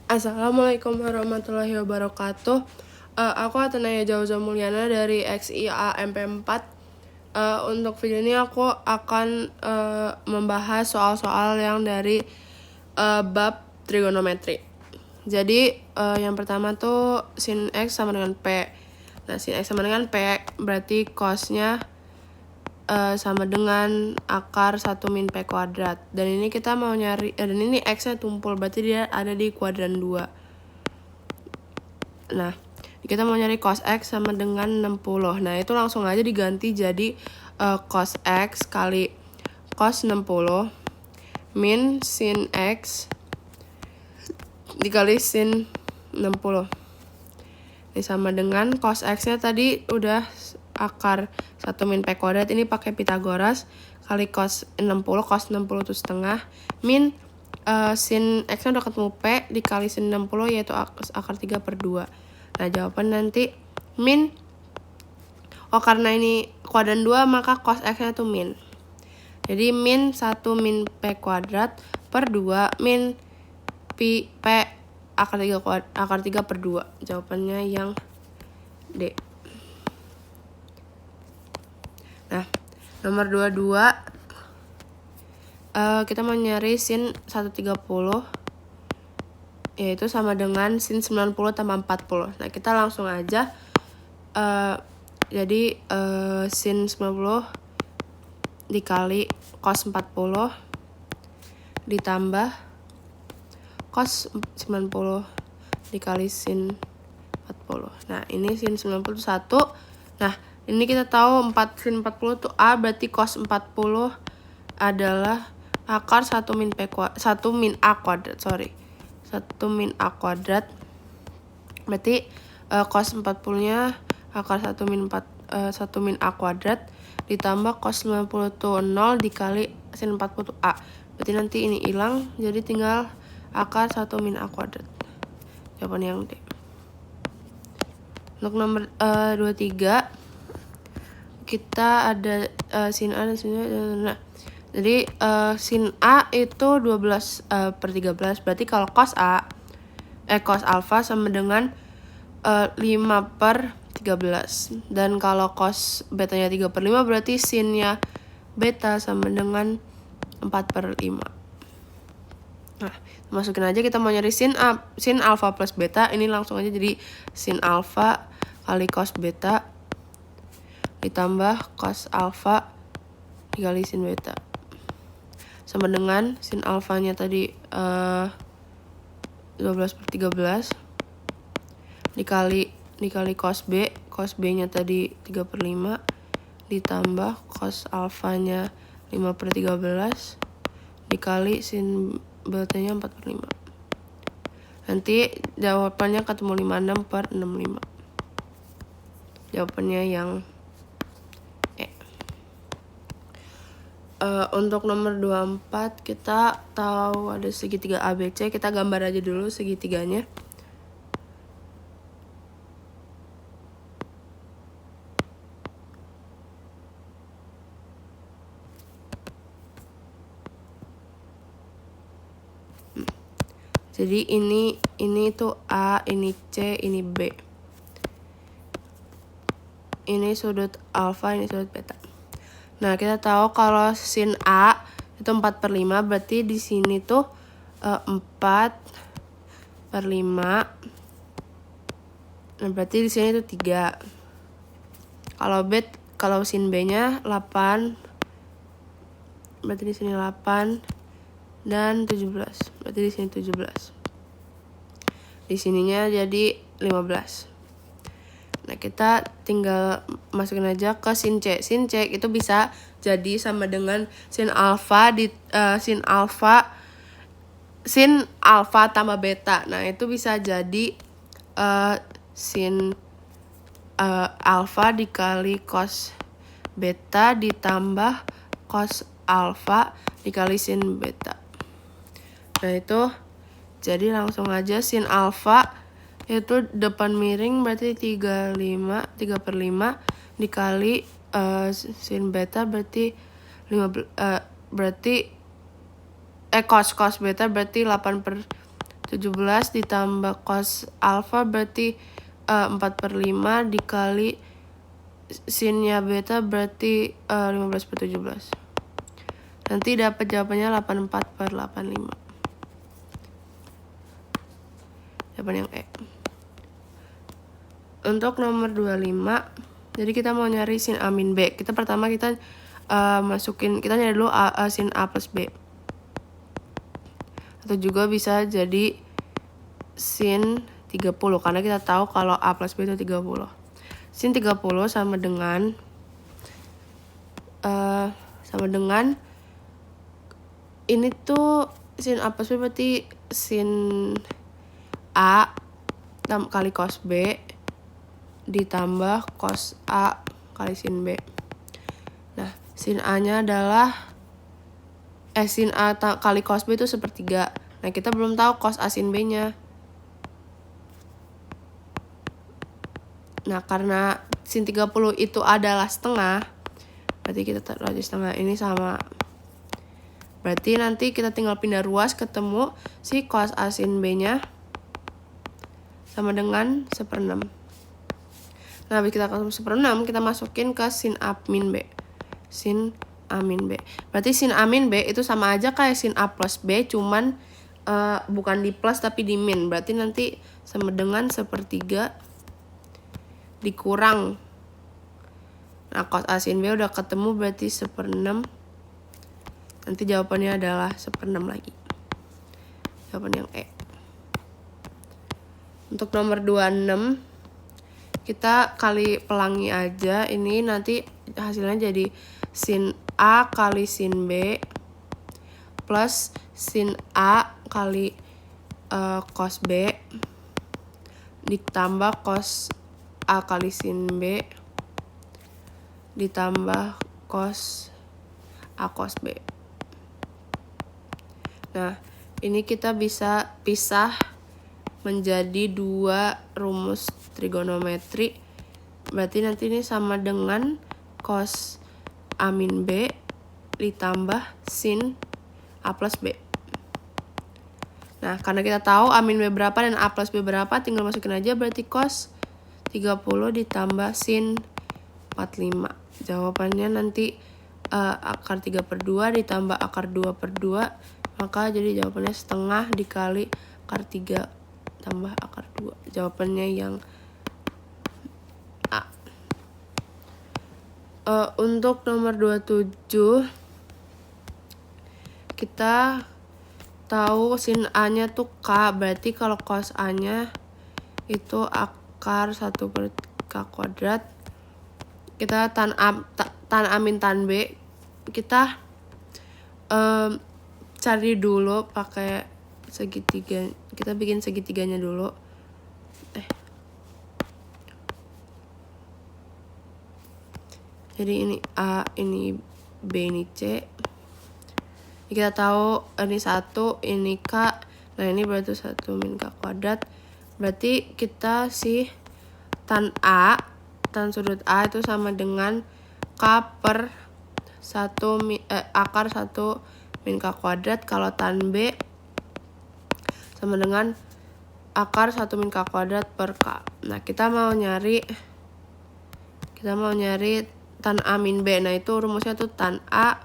Assalamualaikum warahmatullahi wabarakatuh. Aku Atenaya Jauza Mulyana dari XIA MP4. Untuk video ini aku akan membahas soal-soal yang dari bab trigonometri. Jadi yang pertama tuh sin X sama dengan P. Nah, sin X sama dengan P berarti cosnya sama dengan akar 1 min P kuadrat. Dan ini kita mau nyari, dan ini X-nya tumpul, berarti dia ada di kuadran 2. Nah, kita mau nyari cos X sama dengan 60. Nah, itu langsung aja diganti jadi cos X kali cos 60 min sin X dikali sin 60. Ini sama dengan cos X-nya tadi udah akar 1 min P kuadrat, ini pakai Pitagoras, kali cos 60 itu setengah, min sin X-nya udah ketemu P, dikali sin 60 yaitu akar 3/2. Nah, jawaban nanti min, karena ini kuadran 2 maka cos X-nya tuh min. Jadi min 1 min P kuadrat per 2 min P akar 3/2. Jawabannya yang D. Nah, nomor 22 kita mau nyari sin 130 yaitu sama dengan sin 90 tambah 40. Nah, kita langsung aja jadi sin 90 dikali cos 40 ditambah cos 90 dikali sin 40. Nah, ini sin 90 itu 1. Nah, ini kita tahu sin 40 itu A, berarti cos 40 adalah akar 1 min A kuadrat, 1 min A kuadrat. Berarti cos 40-nya akar 1 min A kuadrat ditambah cos 90 itu 0 dikali sin 40 itu A. Berarti nanti ini hilang, jadi tinggal akar 1 min A kuadrat. Jawaban yang D. Untuk nomor 23 kita ada sin A dan sin A. Nah, jadi sin A itu 12/13. Berarti kalau cos alfa sama dengan 5/13. Dan kalau cos betanya 3/5 berarti sinnya beta sama dengan 4/5. Nah, masukin aja, kita mau nyari sin alfa plus beta. Ini langsung aja jadi sin alfa kali cos beta ditambah cos alfa dikali sin beta sama dengan sin alfanya tadi 12/13 dikali cos B nya tadi 3/5 ditambah cos alfanya 5/13 dikali sin betanya 4/5. Nanti jawabannya ketemu 56/65. Jawabannya yang E. Untuk nomor 24 kita tahu ada segitiga ABC. Kita gambar aja dulu segitiganya. Jadi ini tuh A, ini C, ini B. Ini sudut alfa, ini sudut beta. Nah, kita tahu kalau sin A itu 4/5, berarti di sini tuh 4/5. Nah, berarti di sini tuh 3. Kalau sin B-nya 8. Berarti di sini 8 dan 17. Berarti di sini 17. Di sininya jadi 15. Nah, kita tinggal masukin aja ke sin C. Sin C itu bisa jadi sama dengan sin alfa tambah beta. Nah, itu bisa jadi sin alfa dikali cos beta ditambah cos alfa dikali sin beta. Nah, itu jadi langsung aja sin alfa itu depan miring berarti 3/5 dikali sin beta berarti cos beta berarti 8/5 17 ditambah cos alfa berarti 4/5 dikali sinnya beta berarti 15/17. Nanti dapat jawabannya 84/85. Jawaban yang E. Untuk nomor 25, jadi kita mau nyari sin A min B. Pertama kita kita nyari dulu sin A plus B. Atau juga bisa jadi sin 30 karena kita tahu kalau A plus B itu 30. Sin 30 sama dengan ini tuh sin A plus B berarti sin A kali cos B ditambah cos A kali sin B. Nah, sin A-nya adalah sin A kali cos B itu 1/3. Nah, kita belum tahu cos A sin B-nya. Nah, karena sin 30 itu adalah setengah, berarti kita taruh aja setengah. Ini sama. Berarti nanti kita tinggal pindah ruas ketemu si cos A sin B-nya sama dengan 1/6. Nah, habis kita ketemu 1/6, kita masukin ke sin A min B. Sin A min B. Berarti sin A min B itu sama aja kayak sin A plus B, cuman bukan di plus tapi di min. Berarti nanti sama dengan 1/3 dikurang. Nah, cos A sin B udah ketemu berarti 1/6. Nanti jawabannya adalah 1/6 lagi. Jawaban yang E. Untuk nomor 26, kita kali pelangi aja. Ini nanti hasilnya jadi sin A kali sin B plus sin A kali cos B ditambah cos A kali sin B ditambah cos A cos B. Nah, ini kita bisa pisah menjadi 2 rumus trigonometri. Berarti nanti ini sama dengan cos A min B ditambah sin A plus B. Nah, karena kita tahu A min B berapa dan A plus B berapa, tinggal masukin aja. Berarti cos 30 ditambah sin 45. Jawabannya nanti akar 3/2 ditambah akar 2/2. Maka jadi jawabannya setengah dikali akar 3 tambah akar 2. Jawabannya yang A. Untuk nomor 27, kita tahu sin A-nya tuh K. Berarti kalau cos A-nya itu akar 1/K kuadrat. Kita tan A min tan B. Kita cari dulu pakai segitiga. Kita bikin segitiganya dulu. Jadi ini A, ini B, ini C. Kita tahu ini 1, ini K. Nah, ini berarti 1 min K kuadrat. Berarti kita tan A, tan sudut A itu sama dengan K per akar 1 min K kuadrat. Kalau tan B sama dengan akar 1 min K kuadrat per K. Nah, kita mau nyari tan A min B. Nah, itu rumusnya tuh tan A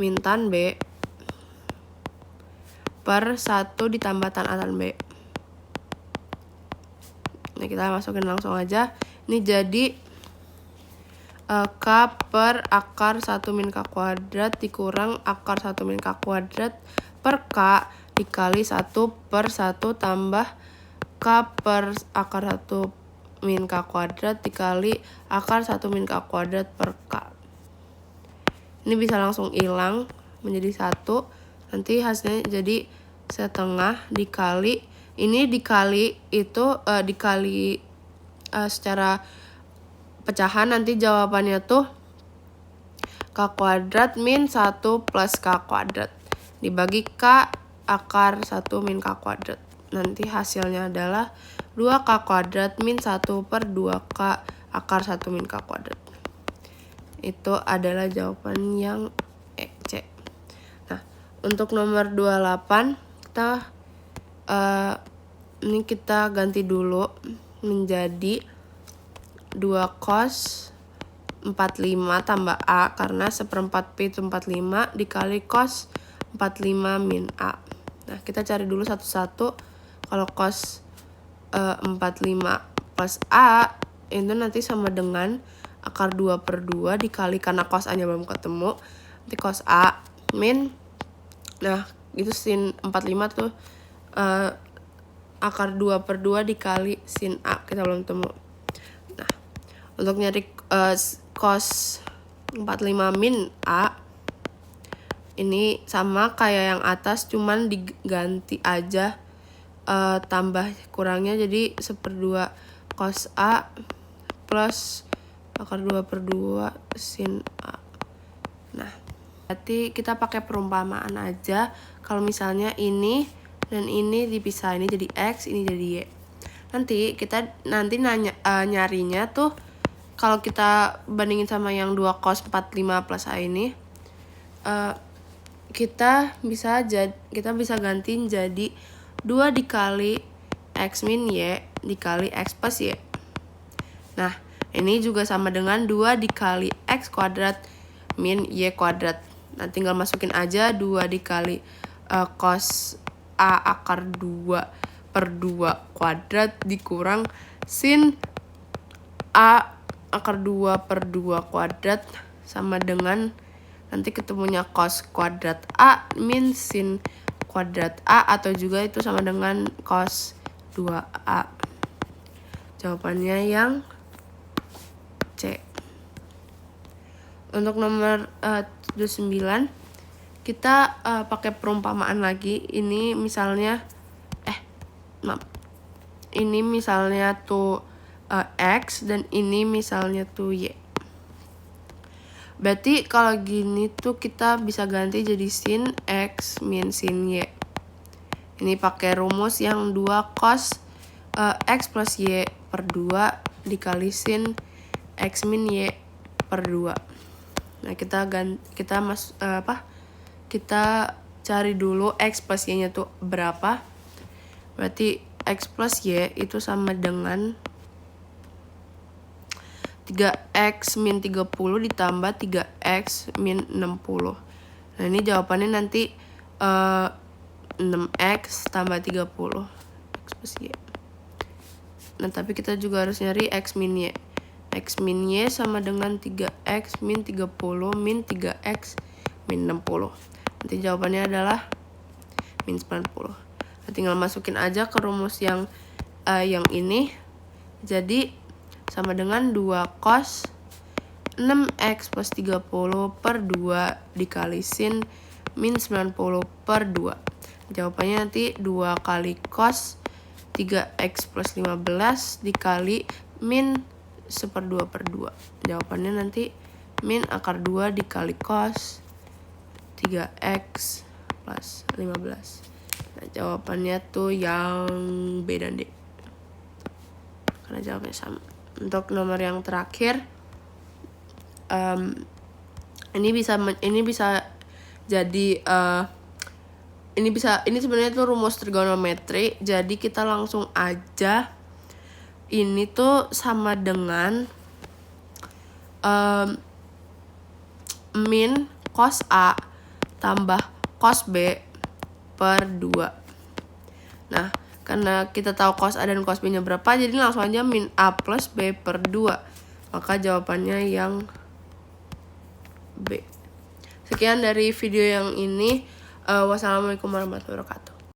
min tan B per 1 ditambah tan A tan B. Nah, kita masukin langsung aja. Ini jadi K per akar 1 min K kuadrat dikurang akar 1 min K kuadrat per K dikali 1 per 1 tambah K per akar 1 min K kuadrat dikali akar 1 min K kuadrat per K. Ini bisa langsung hilang menjadi 1. Nanti hasilnya jadi setengah dikali, ini dikali itu dikali secara pecahan. Nanti jawabannya tuh K kuadrat min 1 plus K kuadrat dibagi K akar 1 min K kuadrat. Nanti hasilnya adalah 2K kuadrat min 1 per 2K akar 1 min K kuadrat. Itu adalah jawaban yang C. Nah, untuk nomor 28, kita Ini kita ganti dulu menjadi 2 cos 45 tambah A, karena 1/4 P itu 45 dikali cos 45 min A. Nah, kita cari dulu satu-satu. Kalau cos 45 plus A itu nanti sama dengan akar 2/2 dikali, karena cos A nya belum ketemu, nanti cos A min, nah itu sin 45 tuh akar 2/2 dikali sin A, kita belum temu. Nah, untuk nyari cos 45 min A ini sama kayak yang atas, cuman diganti aja tambah kurangnya, jadi 1/2 cos A plus akar 2/2 sin A. Nah, berarti kita pakai perumpamaan aja. Kalau misalnya ini dan ini dipisah, ini jadi X, ini jadi Y. Nanti kita nyarinya tuh, kalau kita bandingin sama yang 2 cos 45 plus A ini, kita bisa gantiin jadi 2 dikali X min Y dikali X plus Y. Nah, ini juga sama dengan 2 dikali X kuadrat min Y kuadrat. Nah, tinggal masukin aja 2 dikali cos A akar 2/2 kuadrat dikurang sin A akar 2/2 kuadrat sama dengan nanti ketemunya cos kuadrat A min sin kuadrat A, atau juga itu sama dengan cos 2A. Jawabannya yang C. Untuk nomor 79 kita pakai perumpamaan lagi. Ini misalnya ini misalnya tuh X dan ini misalnya tuh Y. Berarti kalau gini tuh kita bisa ganti jadi sin X min sin Y. Ini pakai rumus yang 2 cos X plus Y per 2 dikali sin X min Y per 2. Nah, kita cari dulu X plus Y nya tuh berapa. Berarti X plus Y itu sama dengan 3x min 30 ditambah 3x min 60. Nah, ini jawabannya nanti 6x tambah 30 X plus Y. Nah, tapi kita juga harus nyari X min Y. X min Y sama dengan 3x min 30 min 3x min 60. Nanti jawabannya adalah min 90. Nah, tinggal masukin aja ke rumus yang ini. Jadi sama dengan 2 cos 6x plus 30 per 2 dikali sin min 90 per 2. Jawabannya nanti 2 kali cos 3x plus 15 dikali min 1/2 per 2. Jawabannya nanti min akar 2 dikali cos 3x plus 15. Nah, jawabannya tuh yang B dan D, karena jawabnya sama. Untuk nomor yang terakhir, ini sebenarnya tuh rumus trigonometri. Jadi kita langsung aja, ini tuh sama dengan min cos A tambah cos B per 2. Nah, karena kita tahu cos A dan cos B nya berapa, jadi langsung aja min A plus B per 2. Maka jawabannya yang B. Sekian dari video yang ini. Wassalamualaikum warahmatullahi wabarakatuh.